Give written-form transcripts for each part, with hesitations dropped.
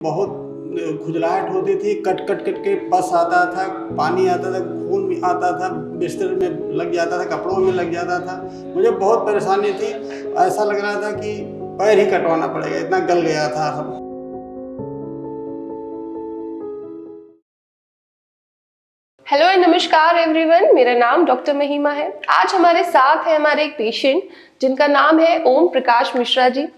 बहुत खुजलाहट होती थी, कट कट कट के पस आता था, पानी आता था, खून भी आता था, बिस्तर में लग जाता था, कपड़ों में लग जाता था। मुझे बहुत परेशानी थी। ऐसा लग रहा था कि पैर ही कटवाना पड़ेगा, इतना गल गया था सब। हेलो एंड नमस्कार एवरीवन, मेरा नाम डॉक्टर महिमा है। आज हमारे साथ है हमारे एक पेशेंट जिनका नाम है ओम प्रकाश मिश्रा जी।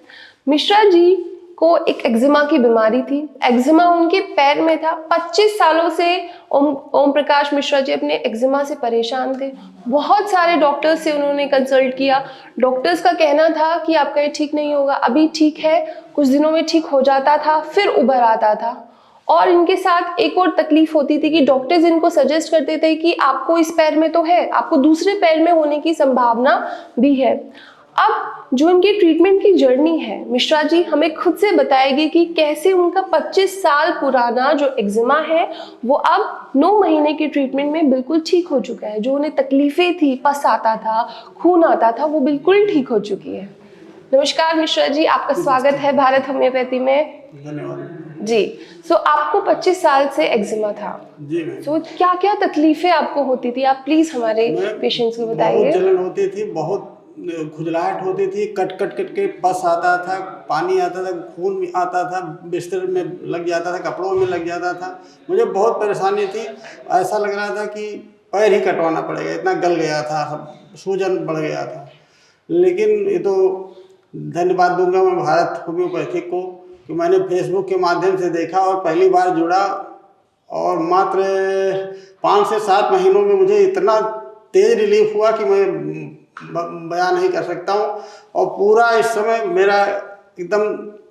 मिश्रा जी को एक एक्जिमा की बीमारी थी। एक्जिमा उनके पैर में था। 25 सालों से ओम प्रकाश मिश्रा जी अपने एक्जिमा से परेशान थे। बहुत सारे डॉक्टर्स से उन्होंने कंसल्ट किया। डॉक्टर्स का कहना था कि आपका ये ठीक नहीं होगा, अभी ठीक है, कुछ दिनों में ठीक हो जाता था, फिर उभर आता था। और इनके साथ एक और तकलीफ होती थी कि डॉक्टर्स इनको सजेस्ट करते थे कि आपको इस पैर में तो है, आपको दूसरे पैर में होने की संभावना भी है। अब जो इनकी ट्रीटमेंट की जर्नी है, मिश्रा जी हमें खुद से बताएगी कि कैसे उनका 25 साल पुराना जो एक्जिमा है वो अब 9 महीने की ट्रीटमेंट में बिल्कुल ठीक हो चुका है। जो उन्हें तकलीफें थी, पस आता था, खून आता था, वो बिल्कुल ठीक हो चुकी है। नमस्कार मिश्रा जी, आपका स्वागत है भारत होम्योपैथी में। धन्यवाद जी। आपको 25 साल से एक्जिमा था। जी। मैं क्या क्या तकलीफें आपको होती थी, आप प्लीज हमारे पेशेंट्स को बहुत बताइए। जलन होती थी, बहुत खुजलाहट होती थी, कट कट कट के पस आता था, पानी आता था, खून भी आता था, बिस्तर में लग जाता था, कपड़ों में लग जाता था। मुझे बहुत परेशानी थी। ऐसा लग रहा था कि पैर ही कटवाना पड़ेगा, इतना गल गया था सब, सूजन बढ़ गया था। लेकिन ये तो धन्यवाद दूंगा मैं भारत होम्योपैथिक को कि मैंने फेसबुक के माध्यम से देखा और पहली बार जुड़ा, और मात्र 5 से 7 महीनों में मुझे इतना तेज रिलीफ हुआ कि मैं बयान नहीं कर सकता हूँ। और पूरा इस समय मेरा एकदम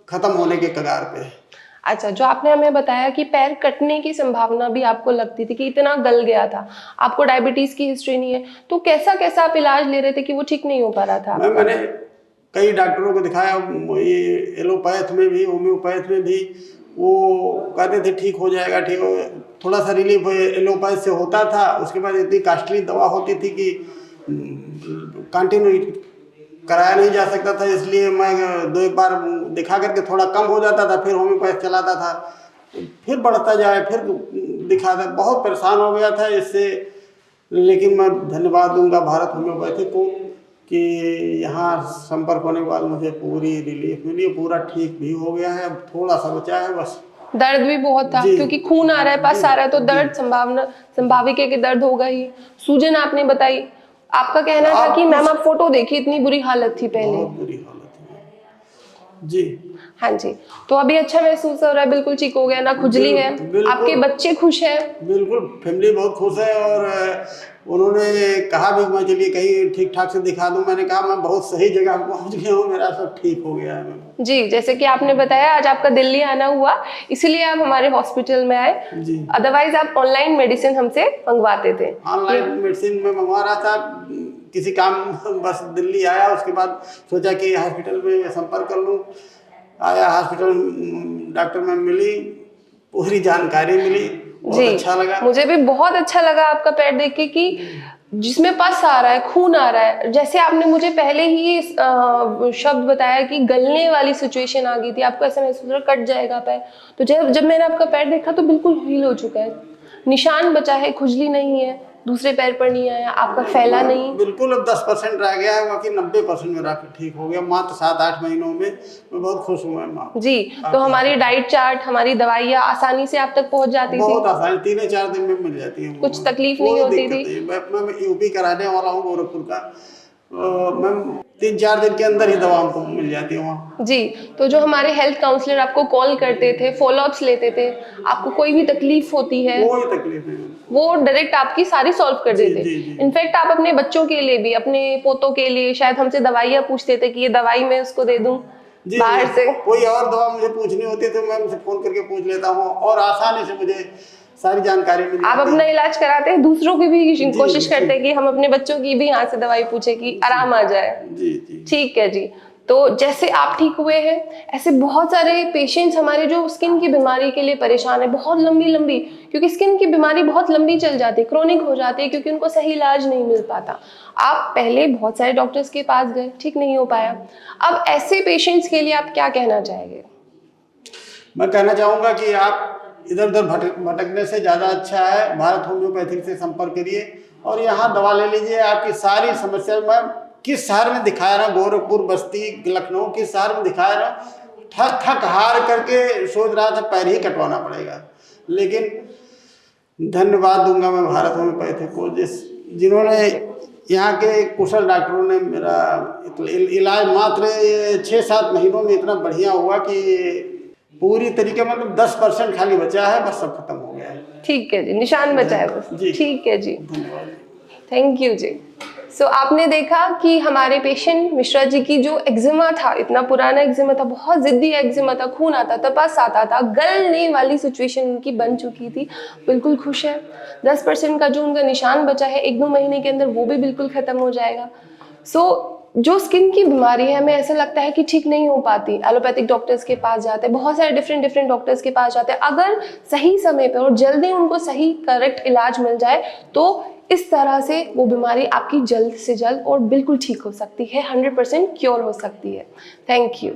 खत्म होने के कगार पे है। अच्छा, जो आपने हमें बताया कि पैर कटने की संभावना भी आपको लगती थी कि इतना गल गया था, आपको डायबिटीज की हिस्ट्री नहीं है, तो कैसा कैसा आप इलाज ले रहे थे कि वो ठीक नहीं हो पा रहा था आपका? मैंने कई डॉक्टरों को दिखाया, ये एलोपैथ में भी, होम्योपैथ में भी। वो कहते थे ठीक हो जाएगा, ठीक हो, थोड़ा सा रिलीफ एलोपैथ से होता था। उसके बाद इतनी कॉस्टली दवा होती थी कि कंटिन्यू कराया नहीं जा सकता था, इसलिए मैं 2 एक बार दिखा करके थोड़ा कम हो जाता था, फिर होम्योपैथ चलाता था, फिर बढ़ता जाए, फिर दिखाता। बहुत परेशान हो गया था इससे। लेकिन मैं धन्यवाद दूंगा भारत होम्योपैथी को कि यहाँ संपर्क होने के बाद मुझे पूरी रिलीफ मिली, पूरा ठीक भी हो गया है, अब थोड़ा सा बचा है बस। दर्द भी बहुत था जी क्योंकि खून आ रहा है, पस आ रहा है, तो दर्द संभाविक है कि दर्द होगा ही। सूजन आपने बताई, आपका कहना था कि मैम आप फोटो देखिए, इतनी बुरी हालत थी पहले। बहुत बुरी हालत है जी। हाँ जी, तो अभी अच्छा महसूस हो रहा है, बिल्कुल ठीक हो गया ना, खुजली है, आपके बिल्कुल बच्चे खुश हैं? बिल्कुल, फैमिली बहुत खुश है। और उन्होंने कहा भी मैं चलिए कहीं ठीक ठाक से दिखा दूं। मैंने कहा मैं बहुत सही जगह पहुंच गया हूँ, मेरा सब ठीक हो गया है मैम। जी, जैसे कि आपने बताया आज आपका दिल्ली आना हुआ, इसीलिए आप हमारे हॉस्पिटल में आए। जी। अदरवाइज आप ऑनलाइन मेडिसिन हमसे मंगवाते थे। ऑनलाइन मेडिसिन में मंगवा रहा था, किसी काम बस दिल्ली आया, उसके बाद सोचा कि हॉस्पिटल में संपर्क कर लूँ। आया हॉस्पिटल, डॉक्टर में मिली, पूरी जानकारी मिली, बहुत अच्छा लगा। मुझे भी बहुत अच्छा लगा आपका पैर देख के कि जिसमें पस आ रहा है, खून आ रहा है। जैसे आपने मुझे पहले ही शब्द बताया कि गलने वाली सिचुएशन आ गई थी, आपको ऐसा महसूस हो रहा कट जाएगा पैर, तो जब जब मैंने आपका पैर देखा तो बिल्कुल हील हो चुका है, निशान बचा है, खुजली नहीं है, दूसरे पैर पर नहीं आया, आपका फैला नहीं। बिल्कुल, अब 10% रह गया है, बाकी 90% मेरा ठीक हो गया मात्र 7-8 महीनों में। मैं बहुत खुश हूँ मैम। जी, तो हमारी डाइट चार्ट, हमारी दवाइयाँ आसानी से आप तक पहुंच जाती थी? बहुत आसान, 3-4 दिन में मिल जाती है। कुछ तकलीफ नहीं कोई होती दिक्कत थी? नहीं। मैं यूपी कराने वाला हूँ, गोरखपुर का। मैम 3-4 दिन के अंदर ही दवा हमको मिल जाती है वहाँ। जी, तो जो हमारे हेल्थ काउंसलर आपको कॉल करते थे, फॉलोअप्स लेते थे, आपको कोई भी तकलीफ होती है, कोई तकलीफ नहीं। वो डायरेक्ट आपकी सारी सॉल्व कर जी देते। जी जी। इनफैक्ट आप अपने बच्चों के लिए भी, अपने पोतों के लिए शायद हमसे दवाइयाँ पूछते थे कि ये दवाई मैं उसको दे दूं जी बाहर जी, से। कोई और दवा मुझे पूछनी होती है तो मैं उनसे फ़ोन करके पूछ लेता हूँ, और आसानी से मुझे सारी जानकारी मिल आप जाती अपना है। इलाज कराते हैं, दूसरों की भी जी कोशिश जी करते हैं कि हम अपने बच्चों की भी यहाँ से दवाई पूछे कि आराम आ जाए। जी जी। ठीक है जी। तो जैसे आप ठीक हुए हैं, ऐसे बहुत सारे पेशेंट्स हमारे जो स्किन की बीमारी के लिए परेशान है, बहुत लंबी लंबी, क्योंकि स्किन की बीमारी बहुत लंबी चल जाती है, क्रोनिक हो जाती है, क्योंकि उनको सही इलाज नहीं मिल पाता। आप पहले बहुत सारे डॉक्टर्स के पास गए, ठीक नहीं हो पाया, अब ऐसे पेशेंट्स के लिए आप क्या कहना चाहेंगे? मैं कहना चाहूँगा कि आप इधर उधर भटकने से ज़्यादा अच्छा है भारत होम्योपैथिक से संपर्क करिए और यहाँ दवा ले लीजिए। आपकी सारी समस्या, मैं किस शहर में दिखाया रहा हूँ, गोरखपुर, बस्ती, लखनऊ, किस शहर में दिखाया रहा हूँ, थक हार करके सोच रहा था पैर ही कटवाना पड़ेगा। लेकिन धन्यवाद दूंगा मैं भारत होम्योपैथिक को, जिन्होंने यहाँ के कुशल डॉक्टरों ने मेरा इलाज मात्र 6-7 महीनों में इतना बढ़िया हुआ कि पूरी तरीके मतलब 10% खाली बचा है, बस सब खत्म हो गया है। ठीक है जी, निशान बचा है बस। जी ठीक है जी, धन्यवाद। थैंक यू जी। सो आपने देखा कि हमारे पेशेंट मिश्रा जी की जो एक्जिमा था, इतना पुराना एक्जिमा था, बहुत जिद्दी एक्जिमा था, खून आता था, पस आता था, गलने वाली सिचुएशन उनकी बन चुकी थी, बिल्कुल खुश है। 10% का जो उनका निशान बचा है 1-2 महीने के अंदर वो भी बिल्कुल खत्म हो जाएगा। जो स्किन की बीमारी है, हमें ऐसा लगता है कि ठीक नहीं हो पाती, एलोपैथिक डॉक्टर्स के पास जाते हैं, बहुत सारे डिफरेंट डॉक्टर्स के पास जाते हैं। अगर सही समय पर और जल्दी उनको सही करेक्ट इलाज मिल जाए तो इस तरह से वो बीमारी आपकी जल्द से जल्द और बिल्कुल ठीक हो सकती है, 100% क्योर हो सकती है। Thank you.